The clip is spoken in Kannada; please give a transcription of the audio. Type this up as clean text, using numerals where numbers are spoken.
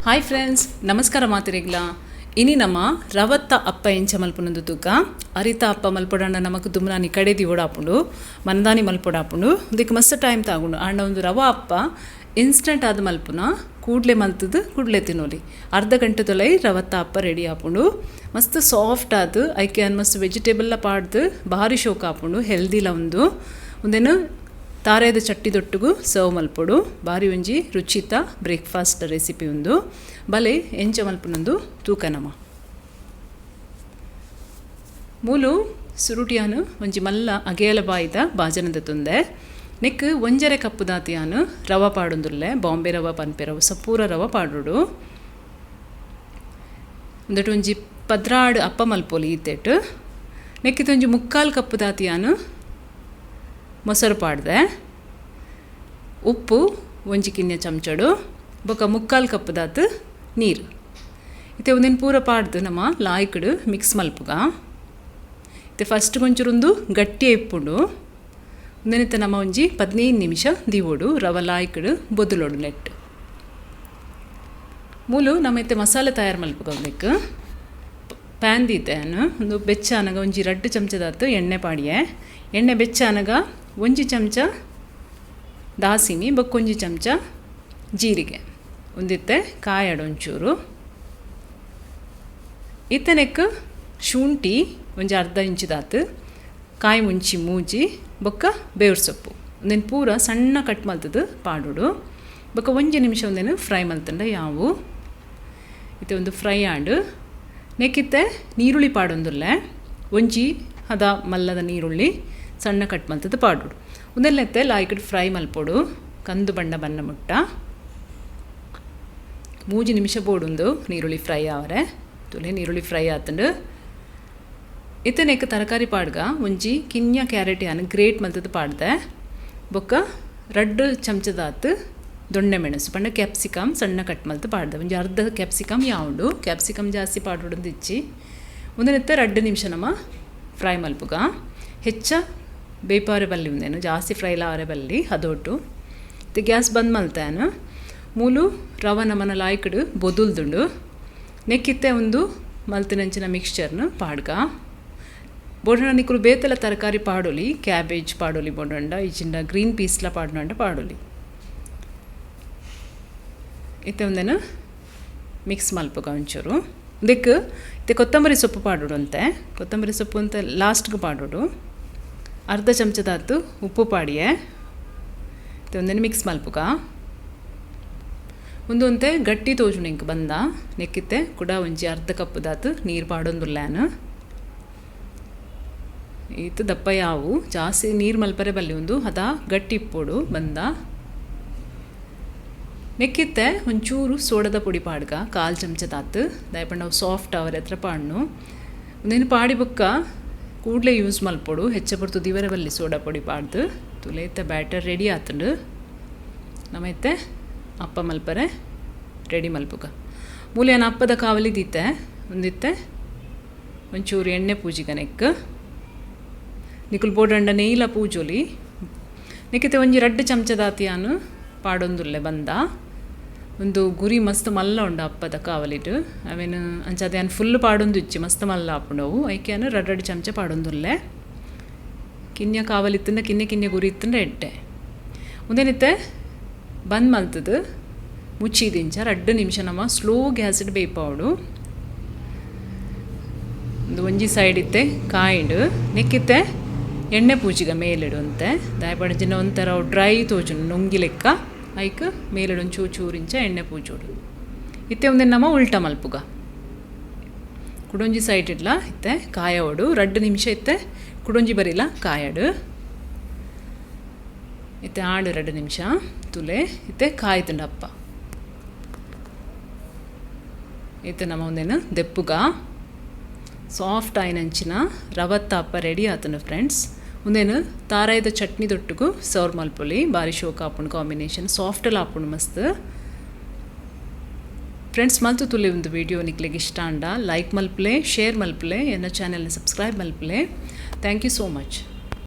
ಹಾಯ್ ಫ್ರೆಂಡ್ಸ್, ನಮಸ್ಕಾರ ಮಾತಿರಿಗ್ಲ. ಇನಿ ನಮ್ಮ ರವತ್ತ ಅಪ್ಪ ಎಂಚ ಮಲ್ಪುನಂದು ತೂಕ ಅರಿತ ಅಪ್ಪ ಮಲ್ಪೊಡಾಂಡ ನಮಕ್ ದುಮ್ನಾನಿ ಕಡೆದಿ ಓಡಾಪುಂಡು ಮನದಾನಿ ಮಲ್ಪೊಡಾಪುಂಡು ದಿಕ್ ಮಸ್ತ್ ಟೈಮ್ ತಾಗುಂಡು ಆಂಡ ಒಂದು ರವ ಅಪ್ಪ ಇನ್ಸ್ಟೆಂಟ್ ಆದ ಮಲ್ಪುನ ಕೂಡ್ಲೆ ಮಲ್ತದು ಕೂಡ್ಲೆ ತಿನ್ನೋಲಿ ಅರ್ಧ ಗಂಟೆ ತೊಲೈ ರವತ್ತ ಅಪ್ಪ ರೆಡಿ ಆಪುಂಡು ಮಸ್ತ್ ಸಾಫ್ಟ್ ಆದು ಐಕೆ ಮಸ್ತ್ ವೆಜಿಟೇಬಲ್ ಪಾಡ್ದು ಭಾರಿ ಶೋಕ ಆಪುಂಡು ಹೆಲ್ದಿಲ ಒಂದೇನು ತಾರೆದ ಚಟ್ಟಿದೊಟ್ಟಿಗೂ ಸರ್ವ್ ಮಲ್ಪೊಡು ಬಾರಿ ಒಂಜಿ ರುಚಿತ ಬ್ರೇಕ್ಫಾಸ್ಟ್ ರೆಸಿಪಿ ಉಂದು ಬಲೆ ಎಂಚ ಮಲ್ಪುನೊಂದು ತೂಕ ನಮ ಮೂಲು ಸುರುಟಿಯಾನು ಒಂಜಿ ಮಲ್ಲ ಅಗೆಯಲ ಬಾಯಿದ ಬಾಜನದ ತುಂದೆ ನೆಕ್ ಒಂಜರೆ ಕಪ್ಪು ದಾತಿಯಾನು ರವ ಪಾಡೊಂದುಲ್ಲೆ ಬಾಂಬೆ ರವ ಪನ್ಪೆ ರವ ಸಪೂರ ರವ ಪಾಡೋಡು ಒಂದಟ್ಟು ಒಂಜಿ ಪದ್ರಾಡು ಅಪ್ಪ ಮಲ್ಪೊಲಿ ಈತೆಟ್ ನೆಕ್ಕಿತ್ತೊಂಜಿ ಮುಕ್ಕಾಲು ಕಪ್ಪು ದಾತಿಯಾನು ಮೊಸರು ಪಾಡ್ದೆ ಉಪ್ಪು ಒಂಜಿ ಕಿನ್ನೆ ಚಮಚಡು ಬೊಕ ಮುಕ್ಕಾಲು ಕಪ್ಪು ದಾತು ನೀರು ಇತ್ತೆ ಒಂದಿನ ಪೂರ ಪಾಡ್ದು ನಮ್ಮ ಲಾಯ್ಕಡು ಮಿಕ್ಸ್ ಮಲ್ಪುಗ ಇತ್ತೆ ಫಸ್ಟ್ ಒಂಚೂರೊಂದು ಗಟ್ಟಿ ಇಪ್ಪುಂಡು ಒಂದಿನಿತ್ತ ನಮ್ಮ ಒಂಜಿ 15 ನಿಮಿಷ ದಿವೋಡು ರವ ಲಾಯ್ಕಡು ಬೊದಲೋಡು ನೆಟ್ ಮೂಲು ನಮ್ಮ ಇತ್ತೆ ಮಸಾಲೆ ತಯಾರು ಮಲ್ಪುಗಬೇಕು ಪ್ಯಾನ್ ದೀತೆನು ಒಂದು ಬೆಚ್ಚ ಅನಗ ಒಂಜಿ 2 ಚಮಚದಾತು ಎಣ್ಣೆ ಪಾಡಿಯೆ ಎಣ್ಣೆ ಬೆಚ್ಚ ಅನಗ ಒಂಜಿ ಚಮಚ ದಾಸಿಮಿ ಬಕ್ಕೊಂಜಿ ಚಮಚ ಜೀರಿಗೆ ಒಂದಿತ್ತೆ ಕಾಯಡು ಒಂಚೂರು ಇತ್ತನೆಕ್ ಶುಂಠಿ ಒಂಜಿ ಅರ್ಧ ಇಂಚಿದಾತು ಕಾಯಿ ಮುಂಚಿ ಮೂಜಿ ಬೊಕ್ಕ ಬೇವ್ರ ಸೊಪ್ಪು ಒಂದೇನು ಪೂರ ಸಣ್ಣ ಕಟ್ ಮಲ್ತದು ಪಾಡೋಡು ಬೊಕ್ಕ ಒಂಜಿ ನಿಮಿಷ ಒಂದೇನು ಫ್ರೈ ಮಲ್ತಂಡ ಯಾವು ಇತ್ತೆ ಒಂದು ಫ್ರೈ ಆಂಡು ನೆಕ್ಕಿತ್ತೆ ನೀರುಳ್ಳಿ ಪಾಡೊಂದುಲ್ಲೆ ಒಂಜಿ ಅದ ಮಲ್ಲದ ನೀರುಳ್ಳಿ ಸಣ್ಣ ಕಟ್ ಮಲ್ತದ್ದು ಪಾಡೋಡು ಒಂದೆಲ್ಲತ್ತೆ ಲಾಯ್ಕಟ್ಟು ಫ್ರೈ ಮಲ್ಪೊಡು ಕಂದು ಬಣ್ಣ ಬಣ್ಣ ಮುಟ್ಟ 3 ನಿಮಿಷ ಬೋಡುಂದು ನೀರುಳ್ಳಿ ಫ್ರೈ ಆವರೆ ತುಲೆ ನೀರುಳ್ಳಿ ಫ್ರೈ ಆತಂಡು ಇತ್ತನೆಕ್ ತರಕಾರಿ ಪಾಡ್ಗ ಒಂಜಿ ಕಿನ್ಯ ಕ್ಯಾರೆಟ್ ಯಾನು ಗ್ರೇಟ್ ಮಲ್ತದ್ದು ಪಾಡ್ದೆ ಬೊಕ್ಕ 2 ಚಮಚದಾತು ದೊಣ್ಣೆ ಮೆಣಸು ಪಂಡ ಕ್ಯಾಪ್ಸಿಕಮ್ ಸಣ್ಣ ಕಟ್ ಮಲ್ತು ಪಾಡ್ದೆ ಒಂಜಿ ಅರ್ಧ ಕ್ಯಾಪ್ಸಿಕಮ್ ಯಾವುದು ಕ್ಯಾಪ್ಸಿಕಮ್ ಜಾಸ್ತಿ ಪಾಡೋಡು ಇಚ್ಚಿ ಒಂದನೆತ್ತ 2 ನಿಮಿಷ ನಮ್ಮ ಫ್ರೈ ಮಲ್ಪುಗ ಹೆಚ್ಚ ಬೇಪಾರೆ ಬಲ್ಲಿ ಉಂದೇನು ಜಾಸ್ತಿ ಫ್ರೈ ಲಾವರೆ ಬಲ್ಲಿ ಅದೊಟ್ಟು ಇದು ಗ್ಯಾಸ್ ಬಂದ್ ಮಲ್ತೇನು ಮೂಲು ರವ ನಮ್ಮನ ಲಾಯ್ಕಡು ಬೊದುಲ್ದುಂಡು ನೆಕ್ಕಿತ್ತೆ ಒಂದು ಮಲ್ತಿನಂಚಿನ ಮಿಕ್ಸ್ಚರ್ನು ಪಾಡ್ಗ ಬೋಡಂಡ ನಿಕ್ಕಲು ಬೇತೆಲ್ಲ ತರಕಾರಿ ಪಾಡೋಲಿ ಕ್ಯಾಬೇಜ್ ಪಾಡೋಲಿ ಬೋಡಂಡ ಈಚಿಂದ ಗ್ರೀನ್ ಪೀಸ್ಲ ಪಾಡೋಂಡ ಪಾಡೋಲಿ ಇತ್ತೆ ಒಂದೇನು ಮಿಕ್ಸ್ ಮಲ್ಪುಗ ಒಂಚೂರು ಇದಕ್ಕೆ ಇತ್ತೆ ಕೊತ್ತಂಬರಿ ಸೊಪ್ಪು ಪಾಡೋಡು ಅಂತೆ ಕೊತ್ತಂಬರಿ ಸೊಪ್ಪು ಅಂತ ಲಾಸ್ಟ್ಗೆ ಪಾಡೋಡು ಅರ್ಧ ಚಮಚದಾತು ಉಪ್ಪು ಪಾಡಿಯೆ ಒಂದೇನು ಮಿಕ್ಸ್ ಮಲ್ಪುಗ ಒಂದೊಂತೆ ಗಟ್ಟಿ ತೋಜು ನಿಂಗೆ ಬಂದ ನೆಕ್ಕಿತ್ತೆ ಕೂಡ ಒಂಜಿ ಅರ್ಧ ಕಪ್ಪುದಾತು ನೀರು ಪಾಡೊಂದುಲ್ಲೇನು ಈತು ದಪ್ಪ ಯಾವು ಜಾಸ್ತಿ ನೀರು ಮಲ್ಪರೆ ಬಲ್ಲಿ ಒಂದು ಅದ ಗಟ್ಟಿ ಇಪ್ಪೋಡು ಬಂದ ನೆಕ್ಕಿತ್ತೆ ಒಂಚೂರು ಸೋಡದ ಪುಡಿ ಪಾಡ್ಗ 1/4 ಚಮಚದಾತು ದಯಪಂಡ ನಾವು ಸಾಫ್ಟ್ ಅವರ ಹತ್ರ ಪಾಡ್ನು ಒಂದೇನು ಪಾಡಿ ಬೊಕ್ಕ ಕೂಡಲೇ ಯೂಸ್ ಮಲ್ಪೊಡು ಹೆಚ್ಚ ಬರ್ತು ದಿವರ ಬಲ್ಲಿ ಸೋಡಾ ಪುಡಿ ಪಾಡ್ದು ತುಲೇತ ಬ್ಯಾಟರ್ ರೆಡಿ ಆತಂಡು ನಮ್ಮೈತೆ ಅಪ್ಪ ಮಲ್ಪರೆ ರೆಡಿ ಮಲ್ಪುಗ ಮೂಲೇನು ಅಪ್ಪದ ಕಾವಲಿ ದೀತೆ ಒಂದಿತ್ತೆ ಒಂಚೂರು ಎಣ್ಣೆ ಪೂಜಿಗ ನೆಕ್ ನಿಕುಲ್ ಬೋಡಂಡ ನೇಯ್ಲ ಪೂಜೋಲಿ ನೆಕ್ಕಿತೆ ಒಂಜಿ 2 ಚಮಚದಾತಿಯಾನು ಪಾಡೊಂದುಲ್ಲೆ ಬಂದ ಒಂದು ಗುರಿ ಮಸ್ತ್ ಮಲ್ಲ ಉಂಡು ಅಪ್ಪದ ಕಾವಲಿಟ್ಟು ಅವೇನು ಅಂಚದೆ ಏನು ಫುಲ್ ಪಾಡೊಂದು ಇಚ್ಚಿ ಮಸ್ತ್ ಮಲ್ಲ ಹಾಪುಂಡವು ಐಕೆನು 2 ಚಮಚ ಪಾಡೊಂದುಲ್ಲೆ ಕಿನ್ಯ ಕಾವಲಿತ್ತಂದ ಕಿನ್ನೆ ಗುರಿ ಇತ್ತಂದ ಎಡ್ಡೆ ಒಂದೇನಿತ್ತೆ ಬಂದ್ ಮಲ್ತದು ಮುಚ್ಚಿದಿಂಚ 2 ನಿಮಿಷ ನಮ್ಮ ಸ್ಲೋ ಗ್ಯಾಸ್ ಇಟ್ಟು ಬೇಯ್ಪಾವಡು ಒಂದು ಒಂಜಿ ಸೈಡ್ ಇತ್ತೆ ಕಾಯಿಡು ನೆಕ್ಕಿತ್ತೆ ಎಣ್ಣೆ ಪೂಜಿಗ ಮೇಲಿಡು ಅಂತೆ ದಯಪಡಿನ ಒಂಥರ ಡ್ರೈ ತೋಜು ನುಂಗಿ ಲೆಕ್ಕ ಐಕ್ ಮೇಲಿಡು ಚೂರಿಂಚ ಎಣ್ಣೆ ಪೂಜೋಡು ಇತ್ತೆ ಒಂದೇ ನಮ್ಮ ಉಲ್ಟ ಮಲ್ಪುಗ ಕುಡೊಂಜಿ ಸೈಡ್ ಇಡ್ಲ ಇತ್ತೆ ಕಾಯೋಡು 2 ನಿಮಿಷ ಇತ್ತೆ ಕುಡೊಂಜಿ ಬರಿಲ್ಲ ಕಾಯಡು ಇತ್ತೆ ಆಡು 2 ನಿಮಿಷ ತುಲೆ ಇತ್ತೆ ಕಾಯ್ತುಂಡು ಅಪ್ಪ ಇತ್ತೆ ನಮ್ಮ ಒಂದೇನು ದೆಪ್ಪುಗ ಸಾಫ್ಟ್ ಆಯ್ನಂಚಿನ ರವತ್ತ ಅಪ್ಪ ರೆಡಿ ಆತನು ಫ್ರೆಂಡ್ಸ್ ಒಂದೇನು ತಾರಾಯದ ಚಟ್ನಿ ದೊಟ್ಟಿಗೂ ಸರ್ವ್ ಮಲ್ಪೊಲಿ ಬಾರಿ ಶೋಕ ಹಾಪುಂಡು ಕಾಂಬಿನೇಷನ್ ಸಾಫ್ಟಲ್ಲಿ ಹಾಪುಂಡು ಮಸ್ತ್ ಫ್ರೆಂಡ್ಸ್ ಮಲ್ತು ತುಲೆ ಒಂದು ವಿಡಿಯೋ ನಿಕ್ಲಿಗೆ ಇಷ್ಟ ಅಂಡ ಲೈಕ್ ಮಲ್ಪಲೆ ಶೇರ್ ಮಲ್ಪಲೆ ಎನ್ನ ಚಾನೆಲ್ನ ಸಬ್ಸ್ಕ್ರೈಬ್ ಮಲ್ಪಲೆ ಥ್ಯಾಂಕ್ ಯು ಸೋ ಮಚ್.